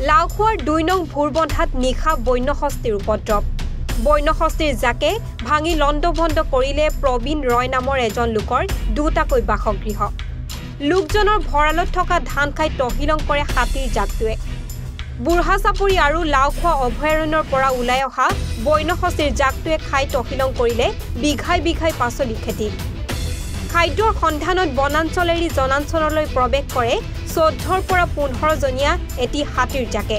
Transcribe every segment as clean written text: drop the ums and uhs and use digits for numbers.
লাওখোৱাৰ ২ নং ভোৰবন্ধাত নিশা বন্যহস্তীৰ উপদ্ৰৱ বন্যহস্তীৰ জাকে ভাঙি লণ্ডভণ্ড কৰিলে প্ৰবীণ ৰয় নামৰ এজন লোকৰ দুটাকৈ বাসগৃহ লোকজনৰ ভঁৰালত থকা ধান খাই তহিলং কৰে হাতীৰ জাকটোৱে বুঢ়াচাপৰি আৰু লাওখোৱা অভয়াৰণ্যৰ পৰা ওলাই অহা বন্যহস্তীৰ জাকটোৱে খাই তহিলং কৰিলে বিঘাই বিঘাই পাচলি খেতি খাদ্যৰ সন্ধানত বনাঞ্চল এৰি জনাঞ্চললৈ প্ৰৱেশ কৰে ১৪ৰ পৰা ১৫ জনীয়া এটি হাতীৰ জাকে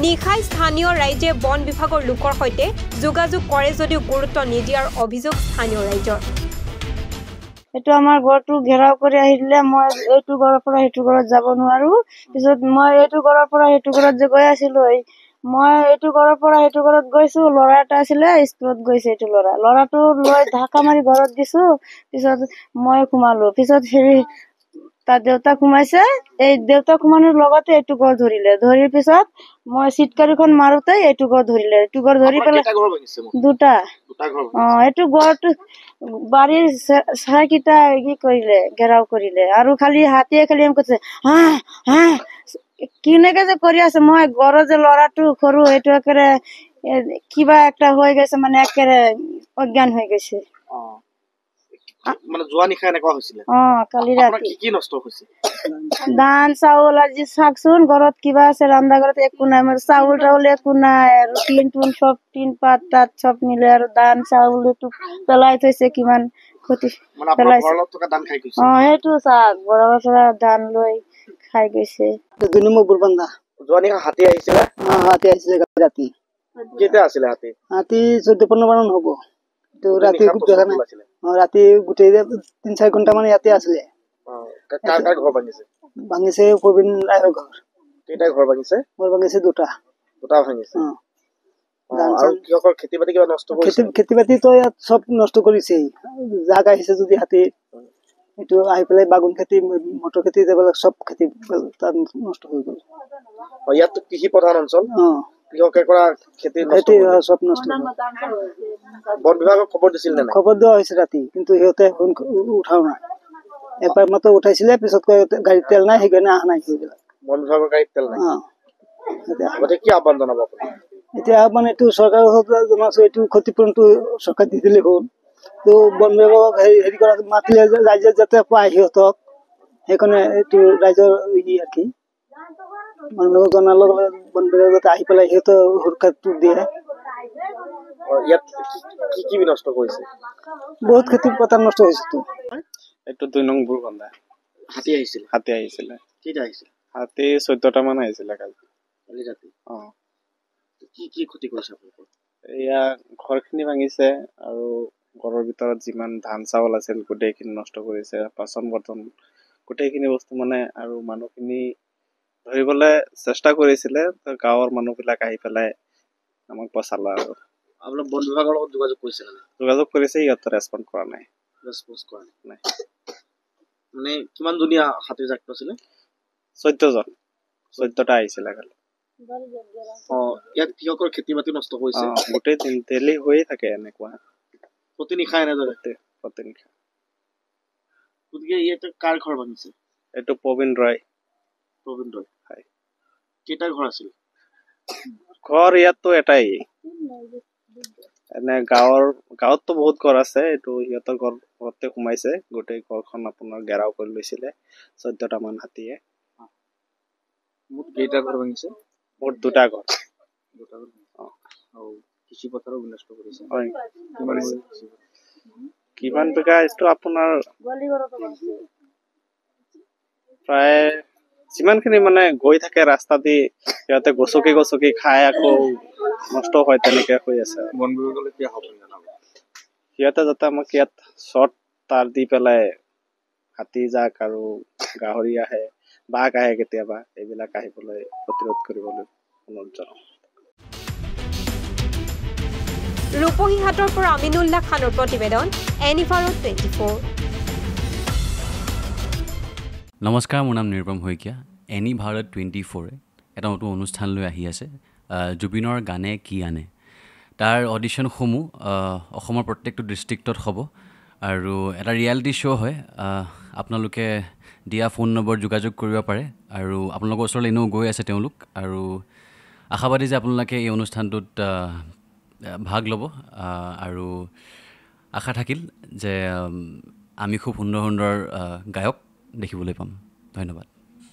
নিশাই স্থানীয় ৰাইজে বন বিভাগৰ লোকৰ সৈতে যোগাযোগ কৰে যদিও গুৰুত্ব নিদিয়াৰ অভিযোগ স্থানীয় ৰাইজৰ এটো আমাৰ ঘৰটো ঘেৰাও কৰি আহিলে মই এইটো ঘৰৰ পৰা হেতু ঘৰত যাব নোৱাৰো পিছত মই এইটো ঘৰৰ পৰা হেতু ঘৰত যে গৈ আছিল মই এইটো ঘৰৰ পৰা হেতু ঘৰত গৈছো লৰা এটা আছিল স্কুলত গৈছে এইটো লৰাটো লৈ ঢাকা মাৰি ঘৰত দিছো পিছত মই ঘুমালো পিছত হেৰি তাৰ দেউতা ঘুমাইছে এই দেউতা ঘুমানোৰ লগতে এইটো ঘৰ ধৰিৰ পিছত মই সিটকাৰিখন মাৰোতে এইটো ঘৰ ধৰিলে এইটো ঘৰ ধৰি পেলাই দুটা এইটো ঘৰটো বাড়িৰ চাইকিটা কি কৰিলে ঘেৰাও কৰিলে আৰু খালি হাতীয়ে খালি কৈছে হা হা কিনেকে যে কৰি আছে মই ঘৰৰ যে লৰাটো সৰু এইটো একেবাৰে কিবা একটা হৈ গৈছে মানে একেবাৰে অজ্ঞান হৈ গৈছে মানে জোৱা নিশা এনেকুৱা হৈছিল কালি ৰাতি কি নষ্ট হৈছে ধান চাউল আজি চাকচোন ঘৰত কিবা আছে ৰান্ধা ঘৰত একো নাই মানে চাউল টাউল একো নাই আৰু টিন সব টিন পাত তাত সব মিলে আৰু ধান চাউল এইটো পেলাই থৈছে কিমান ক্ষতি পেলাইছে সেইটো চাক বৰাবৰ পৰা ধান লৈ খাই গৈছে ২ নম্বৰ বুৰবন্ধা জোৱা নিশা হাতী আহিছিলে ৰাতি কেতিয়া আছিলে হাতী ১৪-১৫ মান হ'ব তো ৰাতি দেখা নাই ৰাতি গোটেই ৩-৪ ঘণ্টা মান ইয়াতে আছিলে কাৰ ঘৰ ভাঙিছে প্ৰবীণ ৰায়ৰ ঘৰ কেইটা ঘৰ ভাঙিছে দুটা ভাঙিছে খেতি বাতি কিবা নষ্ট কৰিছে খেতি বাতি তো ইয়াত সব নষ্ট কৰিছে জাগ আহিছে যদি হাতী এইটো আহি পেলাই বাগুন খেতি মটৰ খেতি এইবিলাক সব খেতি তাত নষ্ট হৈ গ'ল ইয়াত কৃষি প্ৰধান অঞ্চল কৃষকে কৰা খেতি সব নষ্ট বন বিভাগক খবৰ দিছিল নে খবৰ দিয়া হৈছে ৰাতি কিন্তু সিহঁতে উঠাও নাই একবাৰ মাত্ৰ উঠাইছিলে পিছত গাড়ীত তেল নাই সেইকাৰণে অহা নাই বন বিভাগৰ গাড়ীত তেল নাই কি আহ্বান জনাব এতিয়া মানে এইটো চৰকাৰৰ জনাইছো এইটো ক্ষতিপূৰণটো চৰকাৰ দি দিলে হ'ল তো বন বিভাগক হেৰি কৰা মাতিলে ৰাইজে যাতে পায় সিহঁতক সেইকাৰণে এইটো ৰাইজৰ আৰ কি বন বিভাগ জনাৰ লগে লগে বন বিভাগ যাতে আহি পেলাই সিহঁতৰ সুৰক্ষাটো দিয়ে ইয়াত কি নষ্ট কৰিছে বহুত খেতি পথাৰ নষ্ট হৈছেতো এইটো ২ নং বুৰবন্ধা হাতী আহিছিলে কেইটা আহিছিল হাতী ১৪টা মান আহিছিলে কালি ৰাতি কি ক্ষতি কৰিছে আপোনালোকৰ এয়া ঘৰখিনি ভাঙিছে আৰু ঘৰৰ ভিতৰত যিমান ধান চাউল আছিল গোটেইখিনি নষ্ট কৰিছে বাচন বৰ্তন গোটেইখিনি বস্তু মানে আৰু মানুহখিনি ধৰিবলৈ চেষ্টা কৰিছিলে গাঁৱৰ মানুহবিলাক আহি পেলাই আমাক বচালে আৰু আপোনাৰ বন বিভাগৰ লগত যোগাযোগ কৰিছে ইহঁতে ৰেছপন্ড কৰা নাই মানে কিমান জনীয়া হাতীৰ জাকটো আছিলে ১৪টা আহিছিলে কালি ইয়াত কৃষকৰ খেতি বাতি নষ্ট কৰিছে গোটেই দিন ডেইলি হৈয়ে থাকে এনেকুৱা প্ৰতি নিশা গতিকে ইয়াতে কাৰ ঘৰ ভাঙিছে এইটো প্ৰবীণ ৰয় হয় কেইটা ঘৰ আছিল ঘৰ ইয়াততো এটাই এনে গাঁৱততো বহুত ঘৰ আছে এইটো সিহঁতৰ ঘৰতে সোমাইছে গোটেই ঘৰখন আপোনাৰ ঘেৰাও কৰি লৈছিলে ১৪টা মান হাতীয়ে কেইটা ঘৰ ভাঙিছে মোৰ 2টা ঘৰ কৃষি পথাৰো বিনষ্ট কৰিছে কিমান বিঘা এইটো আপোনাৰ প্ৰায় যিমানখিনি মানে গৈ থাকে ৰাস্তা দি সিহঁতে গছকি খাই আকৌ নষ্ট হয় তেনেকে হৈ আছে বন বিভাগলৈ কি আহ্বান জনাব সিহঁতে যাতে আমাক ইয়াত শ্বৰ্ট তাৰ দি পেলাই হাতী জাক আৰু গাহৰি আহে বাঘ আহে কেতিয়াবা এইবিলাক আহিবলৈ প্ৰতিৰোধ কৰিবলৈ অনুৰোধ জনাওঁ ৰূপহীহাটৰ পৰা আমিনুল্লাহ খানৰ প্ৰতিবেদন এনিভাৰো 24 নমস্কাৰ মোৰ নাম নিৰূপম শইকীয়া এনি ভাৰত 24 এটা নতুন অনুষ্ঠান লৈ আহি আছে জুবিনৰ গানে কি আনে তাৰ অডিশ্যনসমূহ অসমৰ প্ৰত্যেকটো ডিষ্ট্ৰিক্টত হ'ব আৰু এটা ৰিয়েলিটি শ্ব' হয় আপোনালোকে দিয়া ফোন নম্বৰ যোগাযোগ কৰিব পাৰে আৰু আপোনালোকৰ ওচৰলৈ এনেও গৈ আছে তেওঁলোক আৰু আশাবাদী যে আপোনালোকে এই অনুষ্ঠানটোত ভাগ ল'ব আৰু আশা থাকিল যে আমি খুব সুন্দৰ সুন্দৰ গায়ক দেখিবলৈ পাম ধন্যবাদ